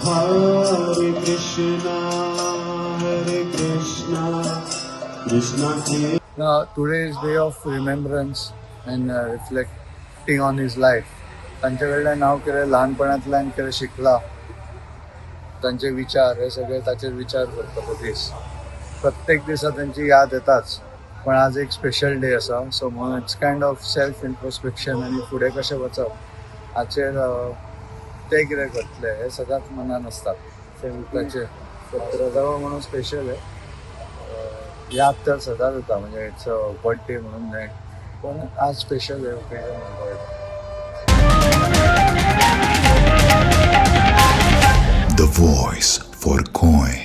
Hare Krishna, Krishna Krishna. Now, today is day of remembrance and reflecting on his life. तांच्याकडल्यान हांव कितें ल्हानपणांतल्यान कितें शिकला, तांचे विचार हे सगळे ताचेर विचार करता तो दीस. प्रत्येक दिसा तांची याद येताच, पण आज एक स्पेशल डे आसा. So it's kind of self introspection आनी फुडें कशें वचप हाचेर ते कितें करतले हे सदांच मनान आसता. ताचे 17 म्हणून स्पेशल आहे. याद तर सदांच येता, म्हणजे इट्स बर्थडे म्हणून न्हय, पण आज स्पेशल आहे ओकेजन म्हणून. The voice for coin.